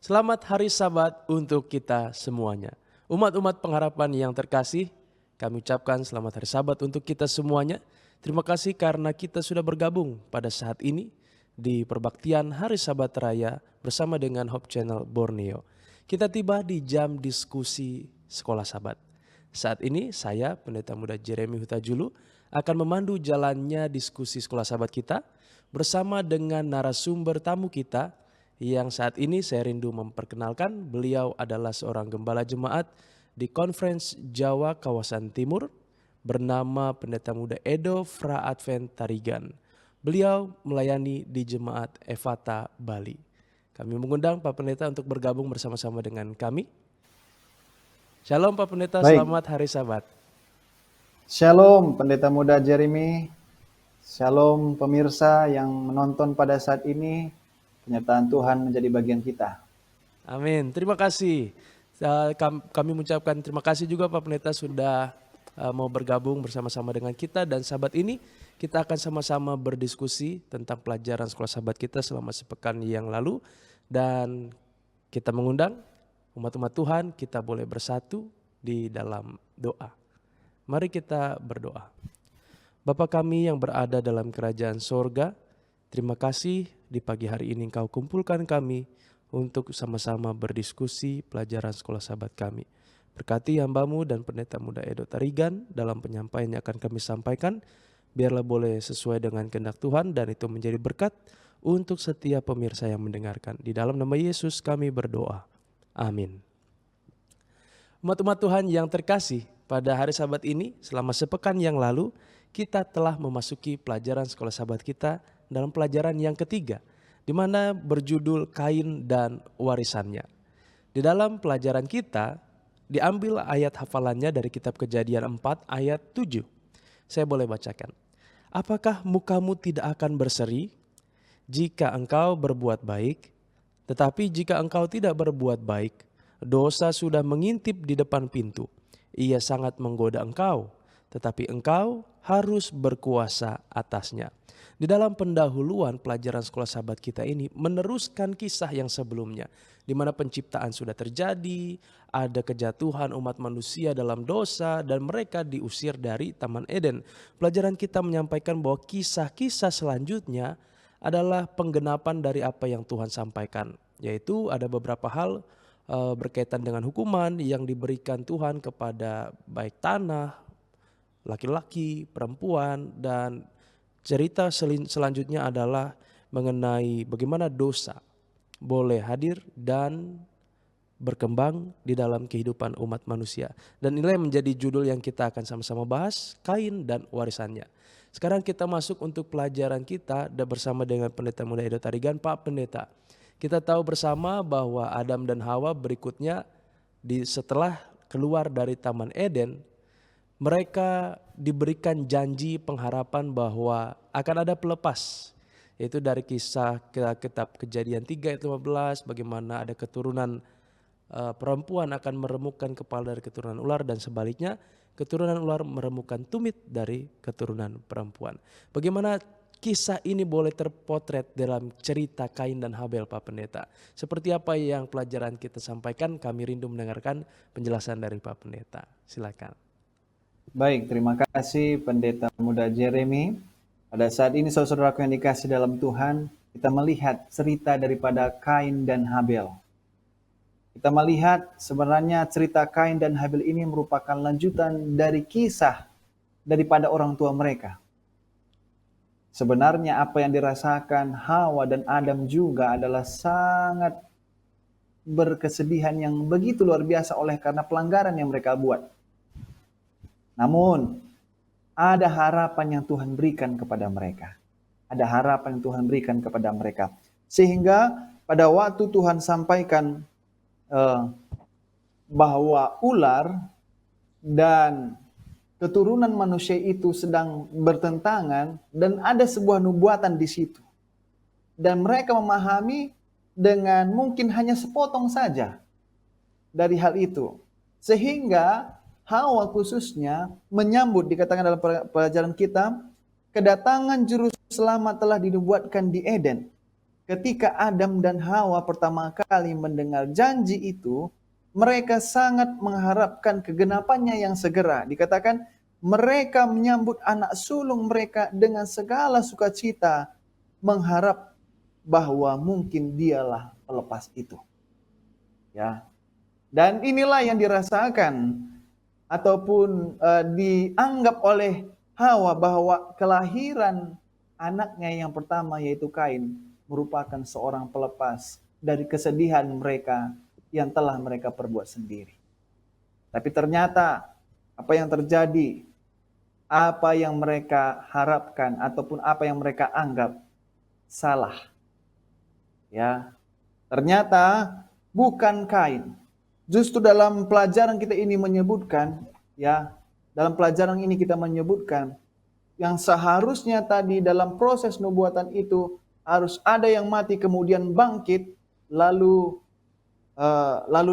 Selamat hari Sabat untuk kita semuanya. Umat-umat pengharapan yang terkasih, kami ucapkan selamat hari Sabat untuk kita semuanya. Terima kasih karena kita sudah bergabung pada saat ini di perbaktian Hari Sabat Raya bersama dengan Hope Channel Borneo. Kita tiba di jam diskusi Sekolah Sabat. Saat ini saya, Pendeta Muda Jeremy Hutajulu, akan memandu jalannya diskusi Sekolah Sabat kita bersama dengan narasumber tamu kita yang saat ini saya rindu memperkenalkan. Beliau adalah seorang gembala jemaat di Conference Jawa Kawasan Timur bernama Pendeta Muda Edo Fra Advent Tarigan. Beliau melayani di Jemaat Efata Bali. Kami mengundang Pak Pendeta untuk bergabung bersama-sama dengan kami. Shalom Pak Pendeta, Baik, selamat hari Sabat. Shalom Pendeta Muda Jeremy, Shalom pemirsa yang menonton pada saat ini, penyertaan Tuhan menjadi bagian kita. Amin, terima kasih. Kami mengucapkan terima kasih juga Pak Pendeta sudah mau bergabung bersama-sama dengan kita, dan Sabat ini kita akan sama-sama berdiskusi tentang pelajaran Sekolah Sabat kita selama sepekan yang lalu, dan kita mengundang umat-umat Tuhan kita boleh bersatu di dalam doa. Mari kita berdoa. Bapa kami yang berada dalam kerajaan sorga, terima kasih di pagi hari ini Engkau kumpulkan kami untuk sama-sama berdiskusi pelajaran Sekolah Sabat kami. Berkati hamba-Mu dan Pendeta Muda Edo Tarigan dalam penyampaian yang akan kami sampaikan. Biarlah boleh sesuai dengan kehendak Tuhan dan itu menjadi berkat untuk setiap pemirsa yang mendengarkan. Di dalam nama Yesus kami berdoa. Amin. Umat-umat Tuhan yang terkasih, pada hari Sabat ini selama sepekan yang lalu kita telah memasuki pelajaran Sekolah Sabat kita dalam pelajaran yang ketiga, di mana berjudul Kain dan Warisannya. Di dalam pelajaran kita diambil ayat hafalannya dari kitab Kejadian 4 ayat 7. Saya boleh bacakan. Apakah mukamu tidak akan berseri jika engkau berbuat baik? Tetapi jika engkau tidak berbuat baik, dosa sudah mengintip di depan pintu. Ia sangat menggoda engkau, tetapi engkau harus berkuasa atasnya. Di dalam pendahuluan pelajaran Sekolah Sabat kita ini meneruskan kisah yang sebelumnya, di mana penciptaan sudah terjadi, ada kejatuhan umat manusia dalam dosa dan mereka diusir dari Taman Eden. Pelajaran kita menyampaikan bahwa kisah-kisah selanjutnya adalah penggenapan dari apa yang Tuhan sampaikan, yaitu ada beberapa hal berkaitan dengan hukuman yang diberikan Tuhan kepada baik tanah, laki-laki, perempuan, dan cerita selanjutnya adalah mengenai bagaimana dosa boleh hadir dan berkembang di dalam kehidupan umat manusia. Dan inilah yang menjadi judul yang kita akan sama-sama bahas, Kain dan Warisannya. Sekarang kita masuk untuk pelajaran kita bersama dengan Pendeta Muda Edo Tarigan. Pak Pendeta, kita tahu bersama bahwa Adam dan Hawa berikutnya setelah keluar dari Taman Eden, mereka diberikan janji pengharapan bahwa akan ada pelepas. Yaitu dari kisah kitab Kejadian 3 ayat 15, bagaimana ada keturunan perempuan akan meremukkan kepala dari keturunan ular, dan sebaliknya keturunan ular meremukkan tumit dari keturunan perempuan. Bagaimana kisah ini boleh terpotret dalam cerita Kain dan Habel, Pak Pendeta? Seperti apa yang pelajaran kita sampaikan, kami rindu mendengarkan penjelasan dari Pak Pendeta. Silakan. Baik, terima kasih Pendeta Muda Jeremy. Pada saat ini saudara-saudaraku yang dikasih dalam Tuhan, kita melihat cerita daripada Kain dan Habel. Kita melihat sebenarnya cerita Kain dan Habel ini merupakan lanjutan dari kisah daripada orang tua mereka. Sebenarnya apa yang dirasakan Hawa dan Adam juga adalah sangat berkesedihan yang begitu luar biasa oleh karena pelanggaran yang mereka buat. Namun, ada harapan yang Tuhan berikan kepada mereka. Ada harapan yang Tuhan berikan kepada mereka. Sehingga pada waktu Tuhan sampaikan bahwa ular dan keturunan manusia itu sedang bertentangan dan ada sebuah nubuatan di situ. Dan mereka memahami dengan mungkin hanya sepotong saja dari hal itu. Sehingga Hawa khususnya menyambut, dikatakan dalam pelajaran kita, kedatangan juru selamat telah dinubuatkan di Eden. ketika Adam dan Hawa pertama kali mendengar janji itu, mereka sangat mengharapkan kegenapannya yang segera. Dikatakan mereka menyambut anak sulung mereka dengan segala sukacita, mengharap bahwa mungkin dialah pelepas itu. Ya. Dan inilah yang dirasakan ataupun dianggap oleh Hawa bahwa kelahiran anaknya yang pertama yaitu Kain merupakan seorang pelepas dari kesedihan mereka yang telah mereka perbuat sendiri. Tapi ternyata apa yang terjadi, apa yang mereka harapkan ataupun apa yang mereka anggap salah. Ya. Ternyata bukan Kain. Justru dalam pelajaran kita ini menyebutkan, ya, dalam pelajaran ini kita menyebutkan yang seharusnya tadi dalam proses nubuatan itu harus ada yang mati kemudian bangkit, lalu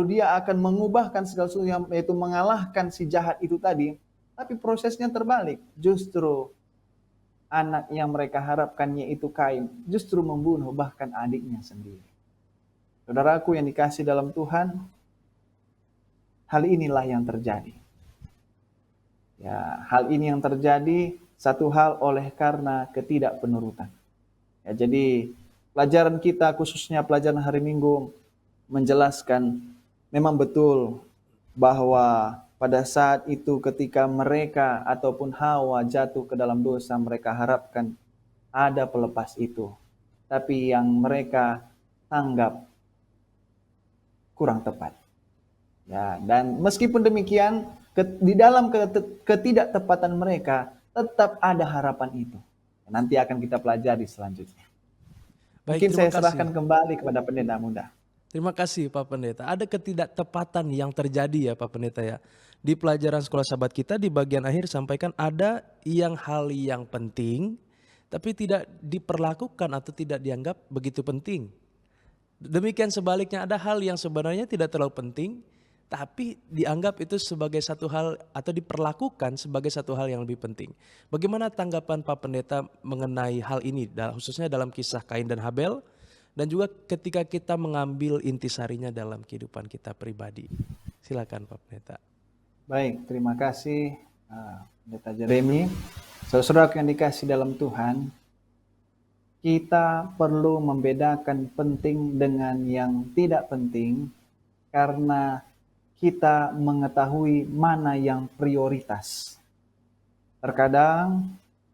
dia akan mengubahkan segala sesuatu, yaitu mengalahkan si jahat itu tadi. Tapi prosesnya terbalik. Justru anak yang mereka harapkan yaitu Kain justru membunuh bahkan adiknya sendiri. Saudaraku yang dikasih dalam Tuhan, hal inilah yang terjadi. Ya, hal ini yang terjadi satu hal oleh karena ketidakpenurutan. Ya, jadi pelajaran kita khususnya pelajaran hari Minggu menjelaskan memang betul bahwa pada saat itu ketika mereka ataupun Hawa jatuh ke dalam dosa, mereka harapkan ada pelepas itu. Tapi yang mereka tanggap kurang tepat. Ya, dan meskipun demikian, di dalam ketidaktepatan mereka tetap ada harapan itu. Nanti akan kita pelajari selanjutnya. Baik, Mungkin saya terima serahkan kasih. kembali kepada pendeta muda. Terima kasih Pak Pendeta. Ada ketidaktepatan yang terjadi ya Pak Pendeta ya. Di pelajaran sekolah sahabat kita di bagian akhir sampaikan ada hal yang penting tapi tidak diperlakukan atau tidak dianggap begitu penting. Demikian sebaliknya ada hal yang sebenarnya tidak terlalu penting tapi dianggap itu sebagai satu hal atau diperlakukan sebagai satu hal yang lebih penting. Bagaimana tanggapan Pak Pendeta mengenai hal ini khususnya dalam kisah Kain dan Habel dan juga ketika kita mengambil intisarinya dalam kehidupan kita pribadi. Silakan Pak Pendeta. Baik, terima kasih Pendeta Jeremy. Saudara yang dikasih dalam Tuhan, kita perlu membedakan penting dengan yang tidak penting karena kita mengetahui mana yang prioritas. Terkadang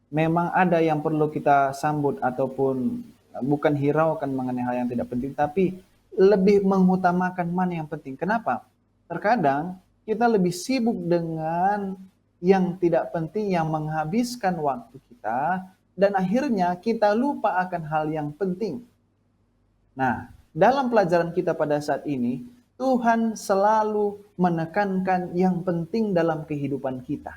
memang ada yang perlu kita sambut ataupun bukan hiraukan mengenai hal yang tidak penting, tapi lebih mengutamakan mana yang penting. Kenapa? Terkadang kita lebih sibuk dengan yang tidak penting yang menghabiskan waktu kita dan akhirnya kita lupa akan hal yang penting. Nah, dalam pelajaran kita pada saat ini, Tuhan selalu menekankan yang penting dalam kehidupan kita.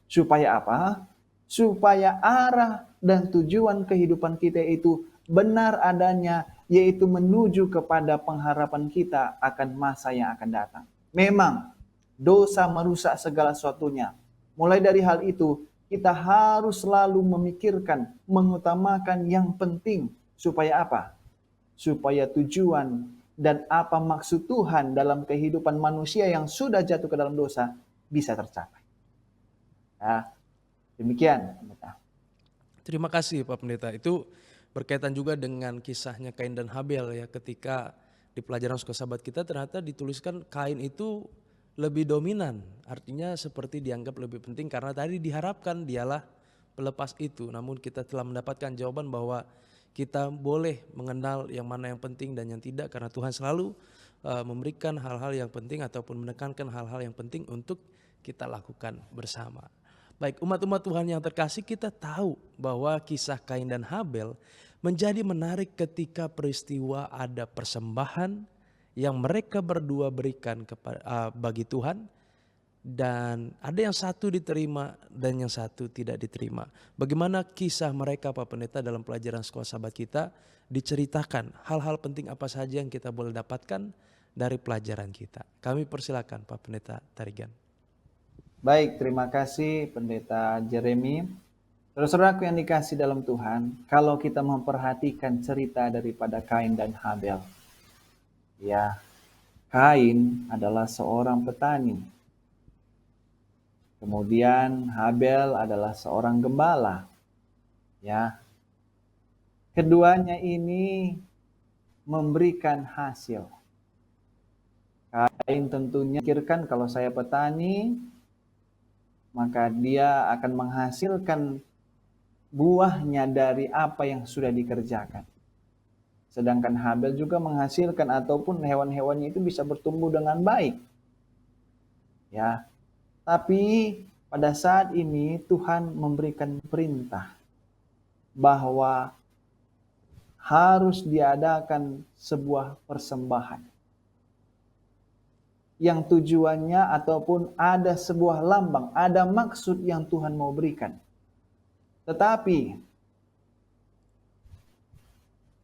Supaya apa? Supaya arah dan tujuan kehidupan kita itu benar adanya, yaitu menuju kepada pengharapan kita akan masa yang akan datang. Memang dosa merusak segala sesuatunya. Mulai dari hal itu, kita harus selalu memikirkan, mengutamakan yang penting. Supaya apa? Supaya tujuan dan apa maksud Tuhan dalam kehidupan manusia yang sudah jatuh ke dalam dosa bisa tercapai. Ya, demikian. Terima kasih Pak Pendeta. Itu berkaitan juga dengan kisahnya Kain dan Habel ya, ketika di pelajaran sekolah sahabat kita ternyata dituliskan Kain itu lebih dominan. Artinya seperti dianggap lebih penting karena tadi diharapkan dialah pelepas itu. Namun kita telah mendapatkan jawaban bahwa kita boleh mengenal yang mana yang penting dan yang tidak karena Tuhan selalu memberikan hal-hal yang penting ataupun menekankan hal-hal yang penting untuk kita lakukan bersama. Baik, umat-umat Tuhan yang terkasih, kita tahu bahwa kisah Kain dan Habel menjadi menarik ketika peristiwa ada persembahan yang mereka berdua berikan bagi Tuhan. Dan ada yang satu diterima dan yang satu tidak diterima. Bagaimana kisah mereka Pak Pendeta dalam pelajaran sekolah sahabat kita diceritakan hal-hal penting apa saja yang kita boleh dapatkan dari pelajaran kita. Kami persilakan Pak Pendeta Tarigan. Baik, terima kasih Pendeta Jeremy. Saudara-saudaraku yang dikasih dalam Tuhan, kalau kita memperhatikan cerita daripada Kain dan Habel, ya, Kain adalah seorang petani. Kemudian Habel adalah seorang gembala. Ya. Keduanya ini memberikan hasil. Kain tentunya pikirkan kalau saya petani, maka dia akan menghasilkan buahnya dari apa yang sudah dikerjakan. Sedangkan Habel juga menghasilkan ataupun hewan-hewannya itu bisa bertumbuh dengan baik. Ya. Tapi pada saat ini Tuhan memberikan perintah bahwa harus diadakan sebuah persembahan yang tujuannya ataupun ada sebuah lambang, ada maksud yang Tuhan mau berikan. Tetapi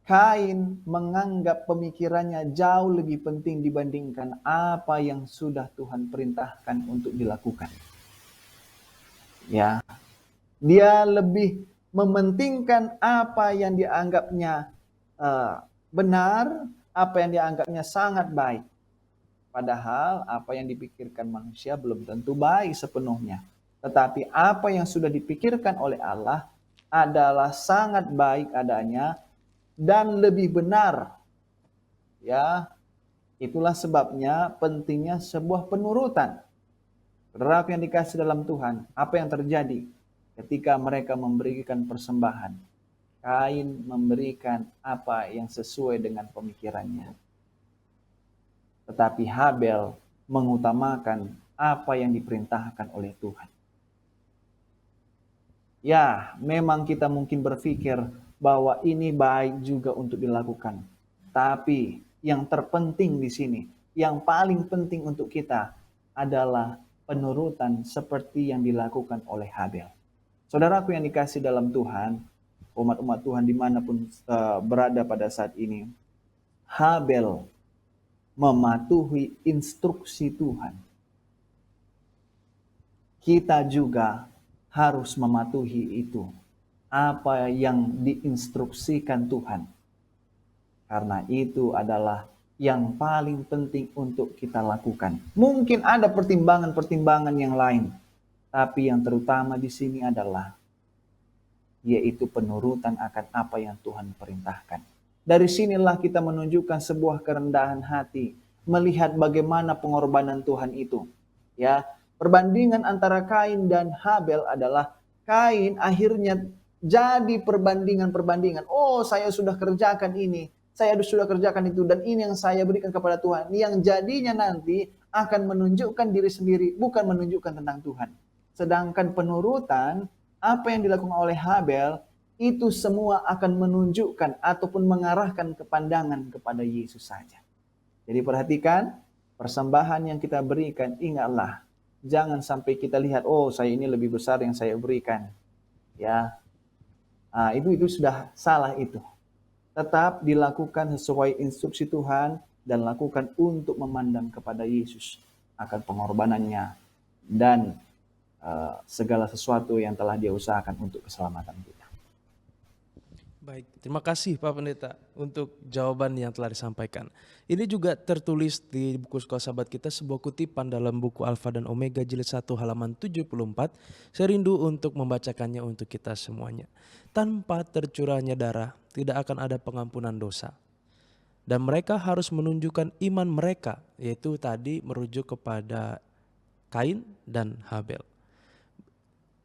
Kain menganggap pemikirannya jauh lebih penting dibandingkan apa yang sudah Tuhan perintahkan untuk dilakukan. Ya, dia lebih mementingkan apa yang dianggapnya benar, apa yang dianggapnya sangat baik. Padahal apa yang dipikirkan manusia belum tentu baik sepenuhnya. Tetapi apa yang sudah dipikirkan oleh Allah adalah sangat baik adanya dan lebih benar. Ya, itulah sebabnya pentingnya sebuah penurutan. Saudara yang dikasih dalam Tuhan, apa yang terjadi ketika mereka memberikan persembahan? Kain memberikan apa yang sesuai dengan pemikirannya. Tetapi Habel mengutamakan apa yang diperintahkan oleh Tuhan. Ya, memang kita mungkin berpikir bahwa ini baik juga untuk dilakukan. Tapi yang terpenting di sini, yang paling penting untuk kita adalah penurutan seperti yang dilakukan oleh Habel. Saudaraku yang dikasih dalam Tuhan, umat-umat Tuhan dimanapun berada pada saat ini, Habel mematuhi instruksi Tuhan. Kita juga harus mematuhi itu. Apa yang diinstruksikan Tuhan. Karena itu adalah yang paling penting untuk kita lakukan. Mungkin ada pertimbangan-pertimbangan yang lain. Tapi yang terutama di sini adalah yaitu penurutan akan apa yang Tuhan perintahkan. Dari sinilah kita menunjukkan sebuah kerendahan hati, melihat bagaimana pengorbanan Tuhan itu. Ya, perbandingan antara Kain dan Habel adalah Kain akhirnya jadi perbandingan. Oh, saya sudah kerjakan ini, saya sudah kerjakan itu, dan ini yang saya berikan kepada Tuhan. Yang jadinya nanti akan menunjukkan diri sendiri, bukan menunjukkan tentang Tuhan. Sedangkan penurutan, apa yang dilakukan oleh Habel, itu semua akan menunjukkan ataupun mengarahkan kepandangan kepada Yesus saja. Jadi perhatikan, persembahan yang kita berikan, ingatlah, jangan sampai kita lihat, oh saya ini lebih besar yang saya berikan. Ya, itu sudah salah itu. Tetap dilakukan sesuai instruksi Tuhan dan lakukan untuk memandang kepada Yesus akan pengorbanannya dan segala sesuatu yang telah Dia usahakan untuk keselamatan kita. Baik, terima kasih Pak Pendeta untuk jawaban yang telah disampaikan. Ini juga tertulis di buku sekolah sahabat kita sebuah kutipan dalam buku Alfa dan Omega jilid 1 halaman 74. Saya rindu untuk membacakannya untuk kita semuanya. Tanpa tercurahnya darah tidak akan ada pengampunan dosa. Dan mereka harus menunjukkan iman mereka, yaitu tadi merujuk kepada Kain dan Habel.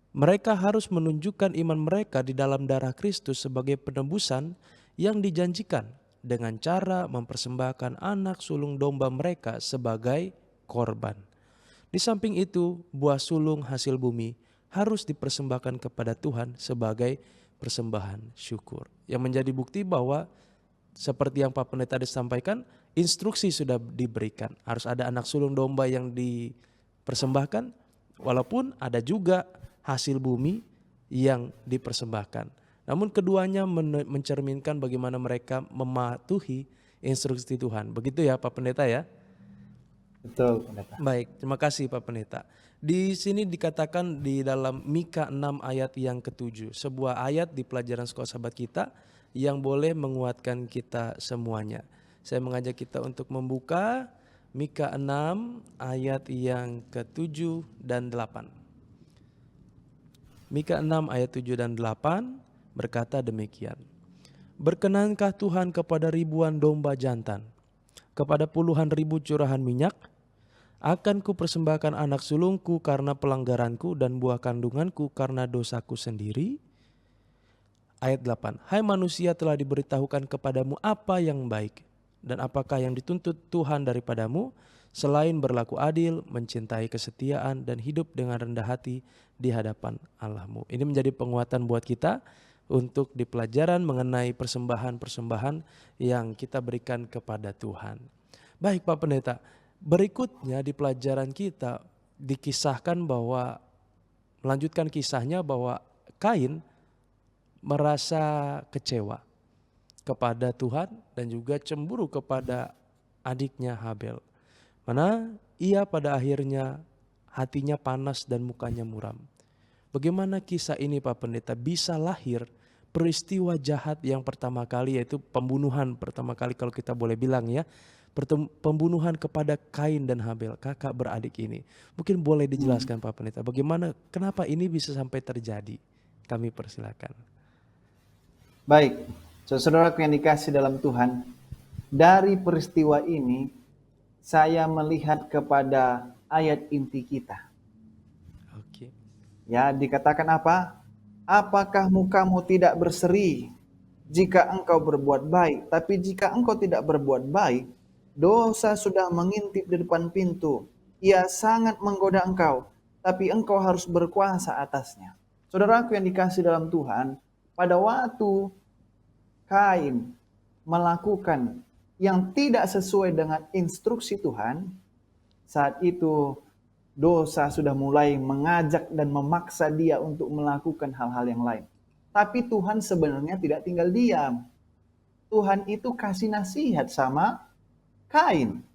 Mereka harus menunjukkan iman mereka di dalam darah Kristus sebagai penebusan yang dijanjikan dengan cara mempersembahkan anak sulung domba mereka sebagai korban. Di samping itu, buah sulung hasil bumi harus dipersembahkan kepada Tuhan sebagai persembahan syukur. Yang menjadi bukti bahwa seperti yang Pak Pendeta tadi sampaikan, instruksi sudah diberikan. Harus ada anak sulung domba yang dipersembahkan, walaupun ada juga hasil bumi yang dipersembahkan. Namun keduanya mencerminkan bagaimana mereka mematuhi instruksi Tuhan. Begitu ya Pak Pendeta ya. Betul, pendeta. Baik, terima kasih Pak Pendeta. Di sini dikatakan di dalam Mika 6 ayat yang ke-7, sebuah ayat di pelajaran sekolah sahabat kita yang boleh menguatkan kita semuanya. Saya mengajak kita untuk membuka Mika 6 ayat yang ke-7 dan 8. Mika 6 ayat 7 dan 8 berkata demikian. Berkenankah Tuhan kepada ribuan domba jantan, kepada puluhan ribu curahan minyak? Akan kupersembahkan anak sulungku karena pelanggaranku dan buah kandunganku karena dosaku sendiri. Ayat 8. Hai manusia, telah diberitahukan kepadamu apa yang baik dan apakah yang dituntut Tuhan daripadamu selain berlaku adil, mencintai kesetiaan dan hidup dengan rendah hati di hadapan Allahmu. Ini menjadi penguatan buat kita untuk di pelajaran mengenai persembahan-persembahan yang kita berikan kepada Tuhan. Baik Pak Pendeta, berikutnya di pelajaran kita dikisahkan bahwa, melanjutkan kisahnya bahwa Kain merasa kecewa kepada Tuhan dan juga cemburu kepada adiknya Habel. Mana ia pada akhirnya hatinya panas dan mukanya muram. Bagaimana kisah ini Pak Pendeta bisa lahir peristiwa jahat yang pertama kali, yaitu pembunuhan pertama kali kalau kita boleh bilang ya. Pembunuhan kepada Kain dan Habel, kakak beradik ini. Mungkin boleh dijelaskan Pak Pendeta, bagaimana, kenapa ini bisa sampai terjadi? Kami persilakan. Baik, saudaraku yang dikasih dalam Tuhan, dari peristiwa ini saya melihat kepada ayat inti kita. Oke. Ya, dikatakan apa? Apakah mukamu tidak berseri jika engkau berbuat baik? Tapi jika engkau tidak berbuat baik, dosa sudah mengintip di depan pintu. Ia sangat menggoda engkau, tapi engkau harus berkuasa atasnya. Saudaraku yang dikasih dalam Tuhan, pada waktu Kain melakukan yang tidak sesuai dengan instruksi Tuhan, saat itu dosa sudah mulai mengajak dan memaksa dia untuk melakukan hal-hal yang lain. Tapi Tuhan sebenarnya tidak tinggal diam. Tuhan itu kasih nasihat sama Kain.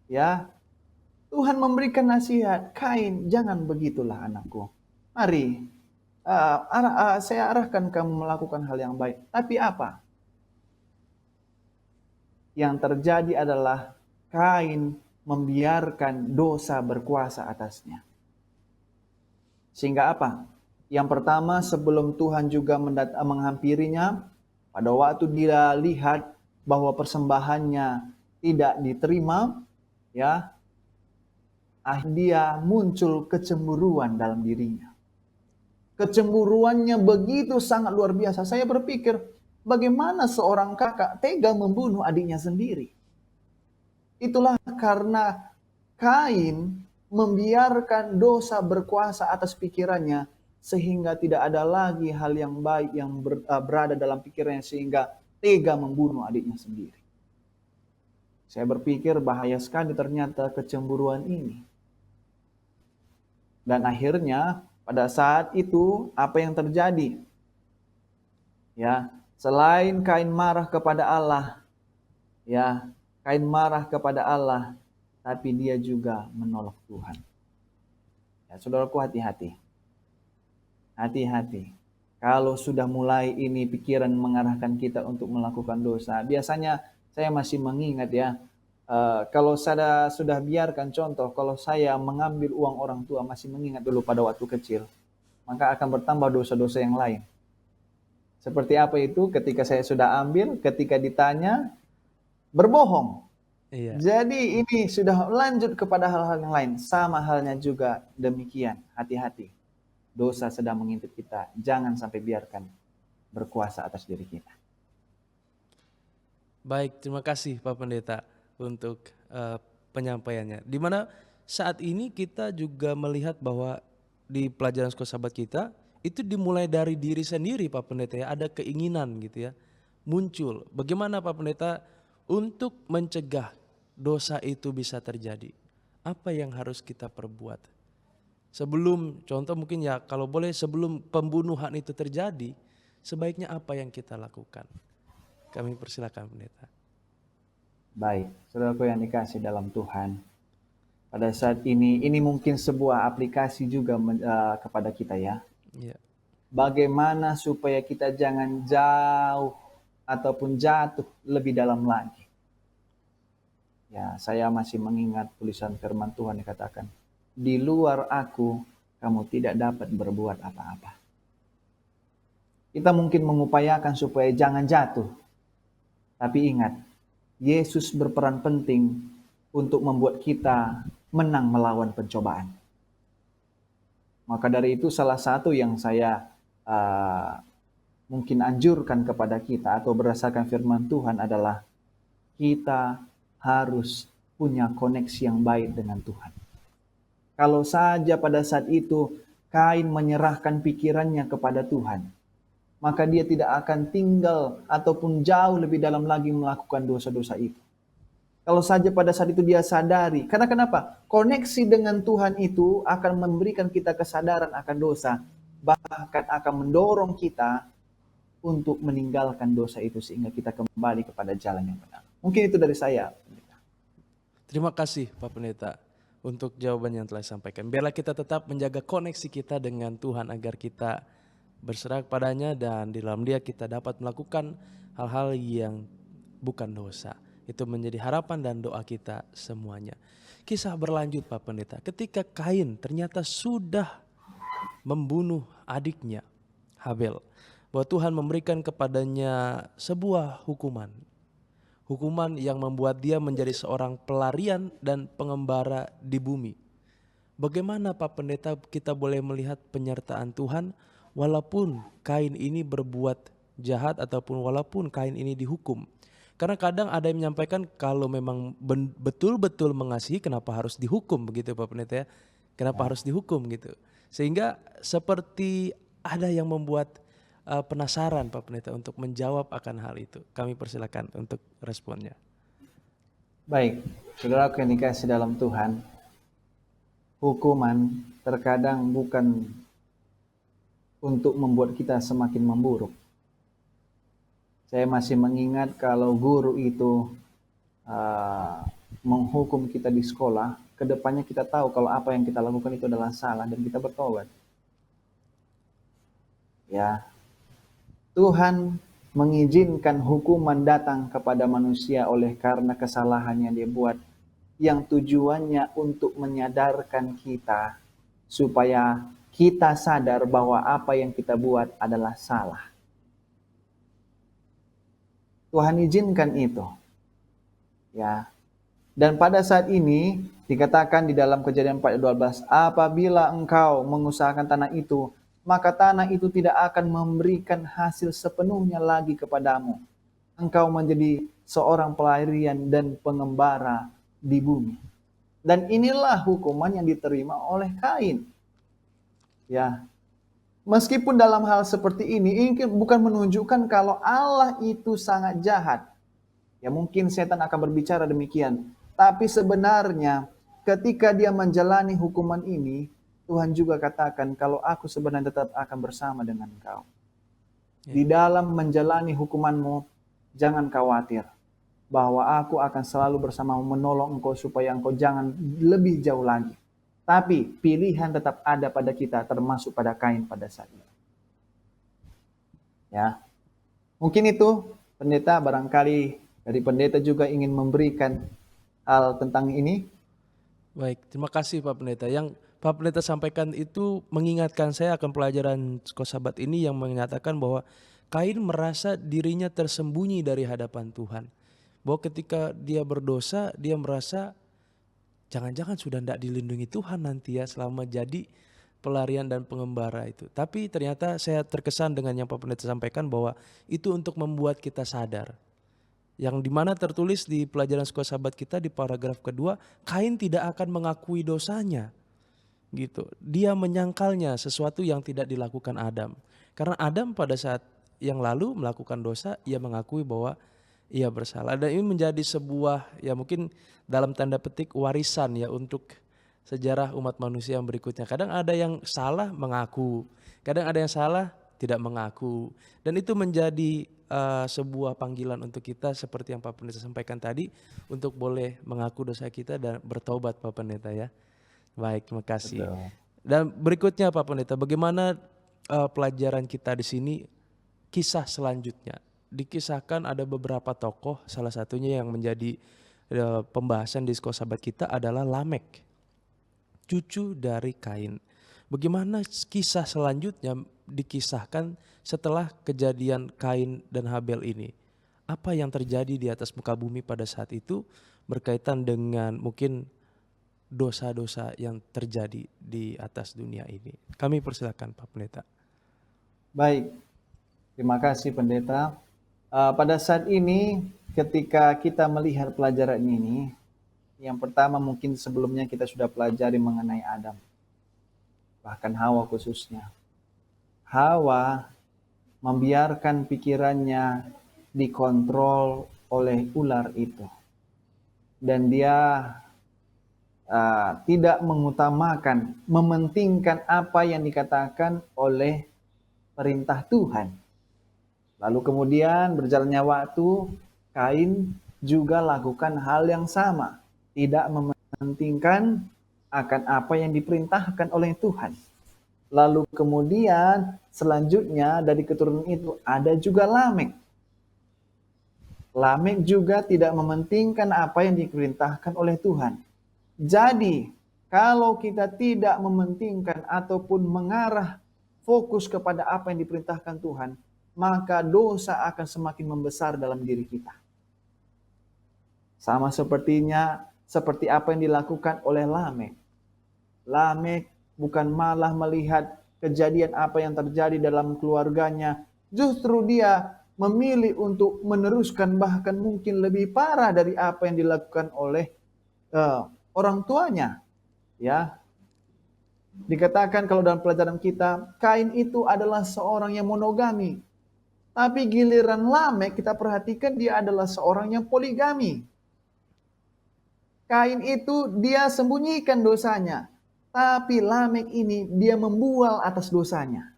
Ya, Tuhan memberikan nasihat, Kain, jangan begitulah anakku. Mari, saya arahkan kamu melakukan hal yang baik. Tapi apa? Yang terjadi adalah Kain membiarkan dosa berkuasa atasnya. Sehingga apa? Yang pertama, sebelum Tuhan juga menghampirinya, pada waktu dia lihat bahwa persembahannya tidak diterima, ya, dia muncul kecemburuan dalam dirinya. Kecemburuannya begitu sangat luar biasa. Saya berpikir, bagaimana seorang kakak tega membunuh adiknya sendiri? Itulah karena Kain membiarkan dosa berkuasa atas pikirannya, sehingga tidak ada lagi hal yang baik yang berada dalam pikirannya, sehingga tega membunuh adiknya sendiri. Saya berpikir bahaya sekali ternyata kecemburuan ini. Dan akhirnya pada saat itu apa yang terjadi? Ya, selain Kain marah kepada Allah, ya, Kain marah kepada Allah, tapi dia juga menolak Tuhan. Ya, saudaraku, hati-hati. Hati-hati. Kalau sudah mulai ini pikiran mengarahkan kita untuk melakukan dosa, biasanya saya masih mengingat ya, kalau saya sudah biarkan contoh, kalau saya mengambil uang orang tua, masih mengingat dulu pada waktu kecil, maka akan bertambah dosa-dosa yang lain. Seperti apa itu? Ketika saya sudah ambil, ketika ditanya, berbohong. Iya. Jadi ini sudah lanjut kepada hal-hal yang lain. Sama halnya juga demikian. Hati-hati. Dosa sedang mengintip kita. Jangan sampai biarkan berkuasa atas diri kita. Baik, terima kasih Pak Pendeta untuk penyampaiannya. Dimana saat ini kita juga melihat bahwa di pelajaran sekolah sahabat kita itu dimulai dari diri sendiri Pak Pendeta ya, ada keinginan gitu ya muncul. Bagaimana Pak Pendeta untuk mencegah dosa itu bisa terjadi? Apa yang harus kita perbuat? Sebelum, contoh mungkin ya kalau boleh sebelum pembunuhan itu terjadi, sebaiknya apa yang kita lakukan? Kami persilakan Pendeta. Baik, saudaraku yang dikasih dalam Tuhan. Pada saat ini mungkin sebuah aplikasi juga kepada kita ya. Ya. Bagaimana supaya kita jangan jauh ataupun jatuh lebih dalam lagi. Ya, saya masih mengingat tulisan firman Tuhan yang katakan, di luar aku kamu tidak dapat berbuat apa-apa. Kita mungkin mengupayakan supaya jangan jatuh. Tapi ingat, Yesus berperan penting untuk membuat kita menang melawan pencobaan. Maka dari itu salah satu yang saya mungkin anjurkan kepada kita atau berdasarkan firman Tuhan adalah kita harus punya koneksi yang baik dengan Tuhan. Kalau saja pada saat itu Kain menyerahkan pikirannya kepada Tuhan, maka dia tidak akan tinggal ataupun jauh lebih dalam lagi melakukan dosa-dosa itu. Kalau saja pada saat itu dia sadari. Karena kenapa? Koneksi dengan Tuhan itu akan memberikan kita kesadaran akan dosa. Bahkan akan mendorong kita untuk meninggalkan dosa itu sehingga kita kembali kepada jalan yang benar. Mungkin itu dari saya. Terima kasih Pak Pendeta untuk jawaban yang telah disampaikan. Biarlah kita tetap menjaga koneksi kita dengan Tuhan agar kita berserah kepadanya dan di dalam Dia kita dapat melakukan hal-hal yang bukan dosa. Itu menjadi harapan dan doa kita semuanya. Kisah berlanjut Pak Pendeta. Ketika Kain ternyata sudah membunuh adiknya Habel, bahwa Tuhan memberikan kepadanya sebuah hukuman. Hukuman yang membuat dia menjadi seorang pelarian dan pengembara di bumi. Bagaimana Pak Pendeta kita boleh melihat penyertaan Tuhan walaupun Kain ini berbuat jahat ataupun walaupun Kain ini dihukum. Karena kadang ada yang menyampaikan kalau memang betul-betul mengasihi kenapa harus dihukum begitu Pak Pendeta ya. Kenapa harus dihukum gitu. Sehingga seperti ada yang membuat penasaran Pak Pendeta untuk menjawab akan hal itu. Kami persilakan untuk responnya. Baik, saudaraku yang dikasih dalam Tuhan, hukuman terkadang bukan untuk membuat kita semakin memburuk. Saya masih mengingat kalau guru itu menghukum kita di sekolah, kedepannya kita tahu kalau apa yang kita lakukan itu adalah salah dan kita bertobat. Ya, Tuhan mengizinkan hukuman datang kepada manusia oleh karena kesalahan yang dia buat, yang tujuannya untuk menyadarkan kita supaya kita sadar bahwa apa yang kita buat adalah salah. Tuhan izinkan itu. Ya. Dan pada saat ini dikatakan di dalam Kejadian 4:12, apabila engkau mengusahakan tanah itu, maka tanah itu tidak akan memberikan hasil sepenuhnya lagi kepadamu. Engkau menjadi seorang pelarian dan pengembara di bumi. Dan inilah hukuman yang diterima oleh Kain. Ya. Meskipun dalam hal seperti ini bukan menunjukkan kalau Allah itu sangat jahat. Ya mungkin setan akan berbicara demikian. Tapi sebenarnya ketika dia menjalani hukuman ini, Tuhan juga katakan kalau aku sebenarnya tetap akan bersama dengan engkau. Di dalam menjalani hukumanmu, jangan khawatir. Bahwa aku akan selalu bersamamu menolong engkau supaya engkau jangan lebih jauh lagi. Tapi pilihan tetap ada pada kita termasuk pada Kain pada saat itu. Ya. Mungkin itu pendeta barangkali dari pendeta juga ingin memberikan hal tentang ini. Baik, terima kasih Pak Pendeta. Yang Pak Pendeta sampaikan itu mengingatkan saya akan pelajaran Kosabat ini yang menyatakan bahwa Kain merasa dirinya tersembunyi dari hadapan Tuhan. Bahwa ketika dia berdosa, dia merasa jangan-jangan sudah tidak dilindungi Tuhan nanti ya selama jadi pelarian dan pengembara itu. Tapi ternyata saya terkesan dengan yang Pak Pendeta sampaikan bahwa itu untuk membuat kita sadar. Yang dimana tertulis di pelajaran sekolah sahabat kita di paragraf kedua, Kain tidak akan mengakui dosanya. Gitu. Dia menyangkalnya sesuatu yang tidak dilakukan Adam. Karena Adam pada saat yang lalu melakukan dosa, ia mengakui bahwa ia bersalah. Dan ini menjadi sebuah ya mungkin dalam tanda petik warisan ya untuk sejarah umat manusia yang berikutnya. Kadang ada yang salah mengaku, kadang ada yang salah tidak mengaku. Dan itu menjadi sebuah panggilan untuk kita seperti yang Pak Pendeta sampaikan tadi untuk boleh mengaku dosa kita dan bertobat Pak Pendeta ya. Baik, terima kasih. Betul. Dan berikutnya Pak Pendeta, bagaimana pelajaran kita di sini kisah selanjutnya? Dikisahkan ada beberapa tokoh, salah satunya yang menjadi pembahasan di sekolah sahabat kita adalah Lamek, cucu dari Kain. Bagaimana kisah selanjutnya dikisahkan setelah kejadian Kain dan Habel ini? Apa yang terjadi di atas muka bumi pada saat itu berkaitan dengan mungkin dosa-dosa yang terjadi di atas dunia ini? Kami persilakan Pak Pendeta. Baik, terima kasih Pendeta. Pada saat ini ketika kita melihat pelajaran ini, yang pertama mungkin sebelumnya kita sudah pelajari mengenai Adam, bahkan Hawa khususnya. Hawa membiarkan pikirannya dikontrol oleh ular itu, dan dia tidak mengutamakan, mementingkan apa yang dikatakan oleh perintah Tuhan. Lalu kemudian berjalannya waktu, Kain juga lakukan hal yang sama, tidak mementingkan akan apa yang diperintahkan oleh Tuhan. Lalu kemudian selanjutnya dari keturunan itu ada juga Lamek. Lamek juga tidak mementingkan apa yang diperintahkan oleh Tuhan. Jadi, kalau kita tidak mementingkan ataupun mengarah fokus kepada apa yang diperintahkan Tuhan, maka dosa akan semakin membesar dalam diri kita. Sama seperti apa yang dilakukan oleh Lamek. Lamek bukan malah melihat kejadian apa yang terjadi dalam keluarganya, justru dia memilih untuk meneruskan, bahkan mungkin lebih parah dari apa yang dilakukan oleh orang tuanya. Ya, dikatakan kalau dalam pelajaran kita, Kain itu adalah seorang yang monogami. Tapi giliran Lamek kita perhatikan dia adalah seorang yang poligami. Kain itu dia sembunyikan dosanya. Tapi Lamek ini dia membual atas dosanya.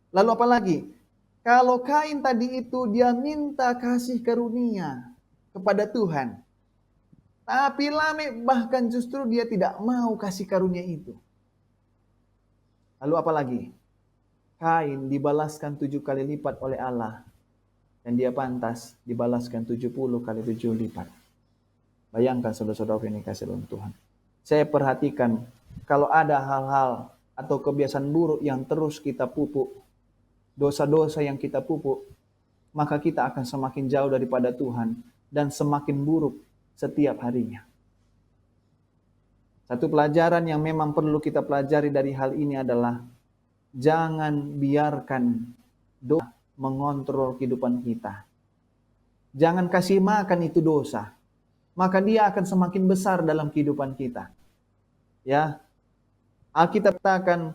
Lalu apa lagi? Kalau Kain tadi itu dia minta kasih karunia kepada Tuhan. Tapi Lamek bahkan justru dia tidak mau kasih karunia itu. Lalu apa lagi? Kain dibalaskan 7 kali lipat oleh Allah. Dan dia pantas dibalaskan 70 kali 7 lipat. Bayangkan saudara-saudara ini kasih dalam Tuhan. Saya perhatikan kalau ada hal-hal atau kebiasaan buruk yang terus kita pupuk, dosa-dosa yang kita pupuk, maka kita akan semakin jauh daripada Tuhan dan semakin buruk setiap harinya. Satu pelajaran yang memang perlu kita pelajari dari hal ini adalah jangan biarkan dosa mengontrol kehidupan kita. Jangan kasih makan itu dosa, maka dia akan semakin besar dalam kehidupan kita. Ya, Alkitab katakan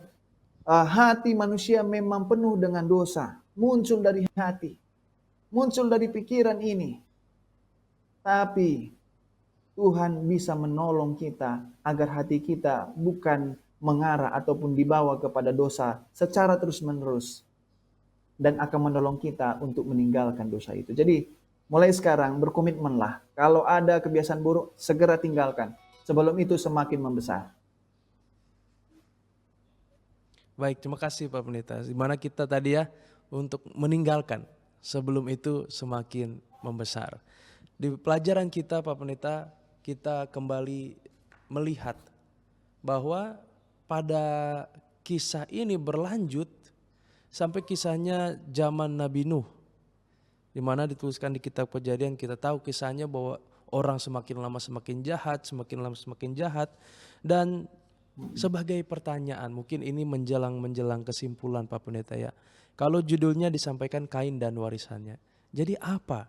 hati manusia memang penuh dengan dosa, muncul dari hati, muncul dari pikiran ini. Tapi Tuhan bisa menolong kita agar hati kita bukan mengarah ataupun dibawa kepada dosa secara terus-menerus, dan akan menolong kita untuk meninggalkan dosa itu. Jadi mulai sekarang berkomitmenlah, kalau ada kebiasaan buruk segera tinggalkan sebelum itu semakin membesar. Baik, terima kasih Pak Pendeta. Dimana kita tadi ya untuk meninggalkan sebelum itu semakin membesar. Di pelajaran kita Pak Pendeta, kita kembali melihat bahwa pada kisah ini berlanjut sampai kisahnya zaman Nabi Nuh, di mana dituliskan di kitab Kejadian. Kita tahu kisahnya bahwa orang semakin lama semakin jahat, semakin lama semakin jahat. Dan sebagai pertanyaan, mungkin ini menjelang kesimpulan Pak Pendeta ya. Kalau judulnya disampaikan Kain dan warisannya, jadi apa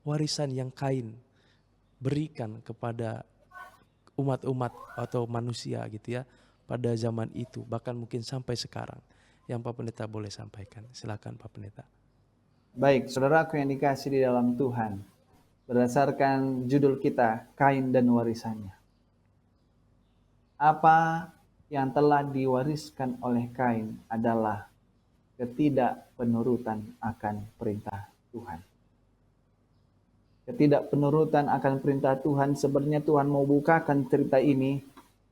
warisan yang Kain berikan kepada umat-umat atau manusia gitu ya pada zaman itu, bahkan mungkin sampai sekarang, yang Pak Pendeta boleh sampaikan? Silakan Pak Pendeta. Baik, saudaraku yang dikasih di dalam Tuhan, berdasarkan judul kita, Kain dan warisannya. Apa yang telah diwariskan oleh Kain adalah ketidakpenurutan akan perintah Tuhan. Ketidakpenurutan akan perintah Tuhan, sebenarnya Tuhan mau bukakan cerita ini,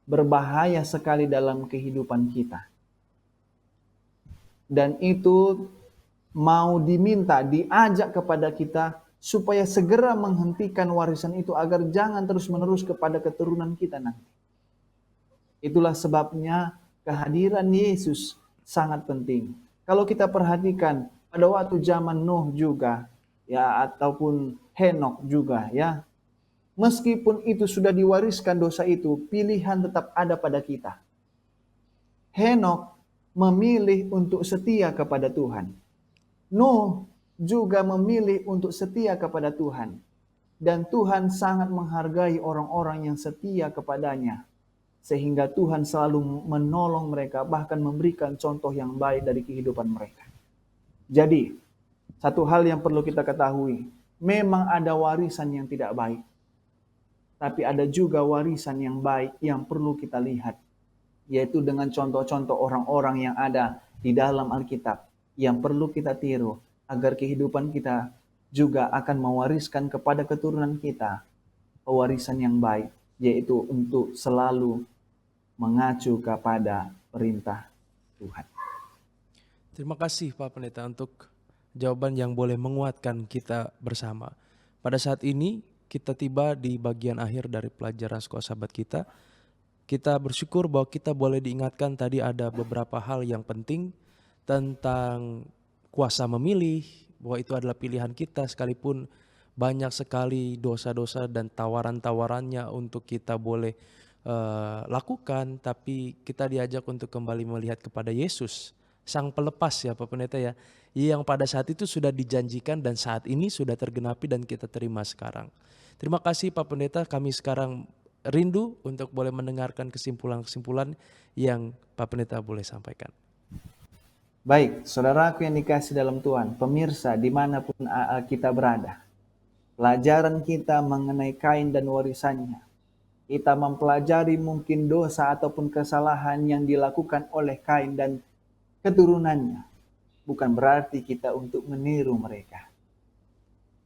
berbahaya sekali dalam kehidupan kita. Dan itu mau diminta, diajak kepada kita supaya segera menghentikan warisan itu agar jangan terus-menerus kepada keturunan kita nanti. Itulah sebabnya kehadiran Yesus sangat penting. Kalau kita perhatikan pada waktu zaman Nuh juga, ya, ataupun Henok juga, ya, meskipun itu sudah diwariskan dosa itu, pilihan tetap ada pada kita. Henok memilih untuk setia kepada Tuhan. Nuh juga memilih untuk setia kepada Tuhan. Dan Tuhan sangat menghargai orang-orang yang setia kepadanya. Sehingga Tuhan selalu menolong mereka, bahkan memberikan contoh yang baik dari kehidupan mereka. Jadi, satu hal yang perlu kita ketahui, memang ada warisan yang tidak baik. Tapi ada juga warisan yang baik yang perlu kita lihat. Yaitu dengan contoh-contoh orang-orang yang ada di dalam Alkitab. Yang perlu kita tiru agar kehidupan kita juga akan mewariskan kepada keturunan kita pewarisan yang baik. Yaitu untuk selalu mengacu kepada perintah Tuhan. Terima kasih Pak Pendeta untuk jawaban yang boleh menguatkan kita bersama. Pada saat ini kita tiba di bagian akhir dari pelajaran sekolah sahabat kita. Kita bersyukur bahwa kita boleh diingatkan tadi ada beberapa hal yang penting tentang kuasa memilih, bahwa itu adalah pilihan kita sekalipun banyak sekali dosa-dosa dan tawaran-tawarannya untuk kita boleh lakukan, tapi kita diajak untuk kembali melihat kepada Yesus, Sang Pelepas ya Pak Pendeta ya, yang pada saat itu sudah dijanjikan dan saat ini sudah tergenapi dan kita terima sekarang. Terima kasih Pak Pendeta, kami sekarang rindu untuk boleh mendengarkan kesimpulan-kesimpulan yang Pak Pendeta boleh sampaikan. Baik, saudaraku yang dikasih dalam Tuhan, pemirsa dimanapun kita berada, pelajaran kita mengenai Kain dan warisannya, kita mempelajari mungkin dosa ataupun kesalahan yang dilakukan oleh Kain dan keturunannya. Bukan berarti kita untuk meniru mereka.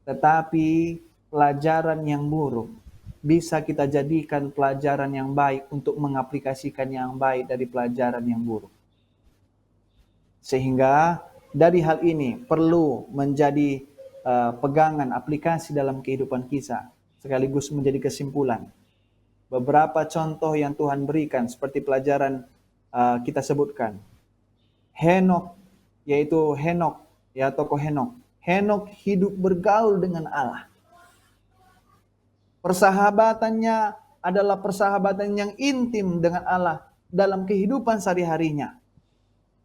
Tetapi pelajaran yang buruk bisa kita jadikan pelajaran yang baik untuk mengaplikasikan yang baik dari pelajaran yang buruk. Sehingga dari hal ini perlu menjadi pegangan aplikasi dalam kehidupan kita, sekaligus menjadi kesimpulan. Beberapa contoh yang Tuhan berikan seperti pelajaran kita sebutkan. Henok, yaitu Henok, ya tokoh Henok. Henok hidup bergaul dengan Allah. Persahabatannya adalah persahabatan yang intim dengan Allah dalam kehidupan sehari-harinya.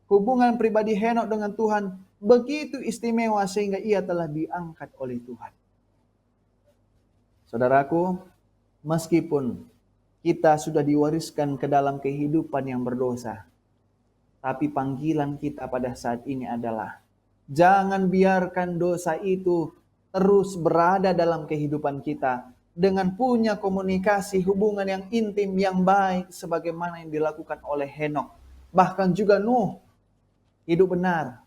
Hubungan pribadi Henok dengan Tuhan begitu istimewa sehingga ia telah diangkat oleh Tuhan. Saudaraku, meskipun kita sudah diwariskan ke dalam kehidupan yang berdosa, tapi panggilan kita pada saat ini adalah jangan biarkan dosa itu terus berada dalam kehidupan kita dengan punya komunikasi hubungan yang intim yang baik sebagaimana yang dilakukan oleh Henok, bahkan juga Nuh, hidup benar.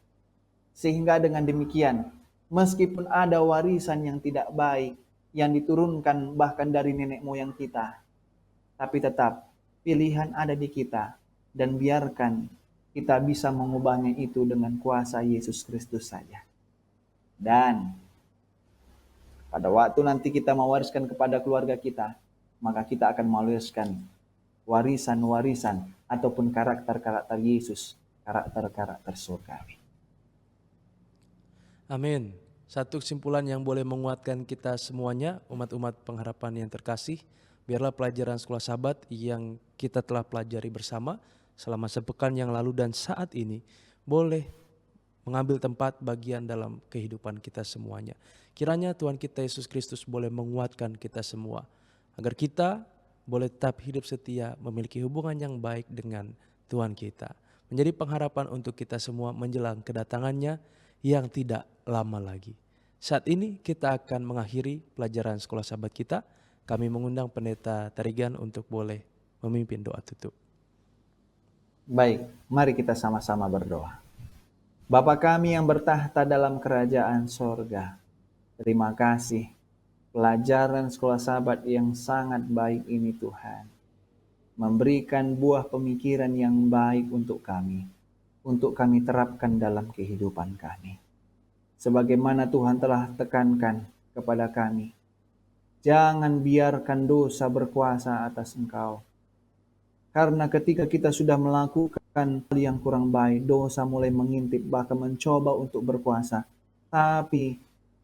Sehingga dengan demikian, meskipun ada warisan yang tidak baik yang diturunkan bahkan dari nenek moyang kita, tapi tetap pilihan ada di kita dan biarkan kita bisa mengubahnya itu dengan kuasa Yesus Kristus saja. Dan pada waktu nanti kita mewariskan kepada keluarga kita, maka kita akan mewariskan warisan-warisan ataupun karakter-karakter Yesus, karakter-karakter surgawi. Amin. Satu kesimpulan yang boleh menguatkan kita semuanya, umat-umat pengharapan yang terkasih, biarlah pelajaran sekolah sahabat yang kita telah pelajari bersama selama sepekan yang lalu dan saat ini boleh mengambil tempat bagian dalam kehidupan kita semuanya. Kiranya Tuhan kita Yesus Kristus boleh menguatkan kita semua agar kita boleh tetap hidup setia, memiliki hubungan yang baik dengan Tuhan kita. Menjadi pengharapan untuk kita semua menjelang kedatangannya yang tidak lama lagi. Saat ini kita akan mengakhiri pelajaran sekolah sahabat kita. Kami mengundang Pendeta Tarigan untuk boleh memimpin doa tutup. Baik, mari kita sama-sama berdoa. Bapa kami yang bertahta dalam kerajaan sorga, terima kasih pelajaran sekolah sahabat yang sangat baik ini Tuhan. Memberikan buah pemikiran yang baik untuk kami terapkan dalam kehidupan kami. Sebagaimana Tuhan telah tekankan kepada kami, jangan biarkan dosa berkuasa atas engkau. Karena ketika kita sudah melakukan hal yang kurang baik, dosa mulai mengintip, bahkan mencoba untuk berkuasa. Tapi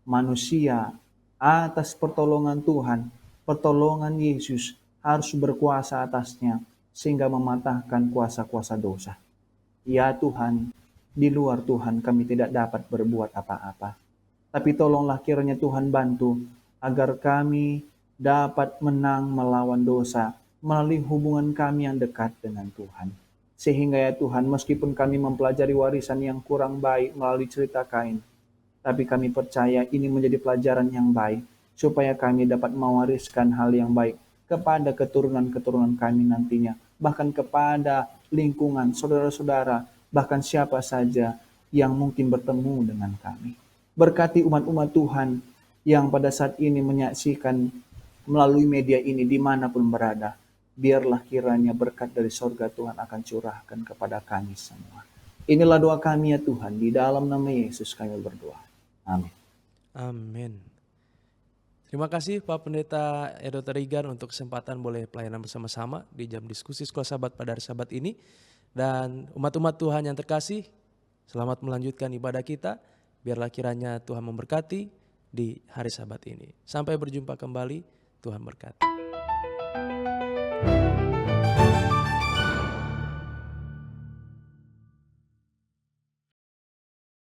manusia atas pertolongan Tuhan, pertolongan Yesus harus berkuasa atasnya sehingga mematahkan kuasa-kuasa dosa. Ya Tuhan, di luar Tuhan kami tidak dapat berbuat apa-apa. Tapi tolonglah kiranya Tuhan bantu agar kami dapat menang melawan dosa melalui hubungan kami yang dekat dengan Tuhan. Sehingga ya Tuhan, meskipun kami mempelajari warisan yang kurang baik melalui cerita Kain, tapi kami percaya ini menjadi pelajaran yang baik, supaya kami dapat mewariskan hal yang baik kepada keturunan-keturunan kami nantinya, bahkan kepada lingkungan, saudara-saudara, bahkan siapa saja yang mungkin bertemu dengan kami. Berkati umat-umat Tuhan yang pada saat ini menyaksikan melalui media ini dimanapun berada. Biarlah kiranya berkat dari sorga Tuhan akan curahkan kepada kami semua. Inilah doa kami ya Tuhan, di dalam nama Yesus kami berdoa. Amin. Amin. Terima kasih Pak Pendeta Edo Terigan untuk kesempatan boleh pelayanan bersama-sama di jam diskusi Sekolah Sahabat pada hari Sabat ini. Dan umat-umat Tuhan yang terkasih, selamat melanjutkan ibadah kita. Biarlah kiranya Tuhan memberkati di hari Sabat ini. Sampai berjumpa kembali, Tuhan berkati.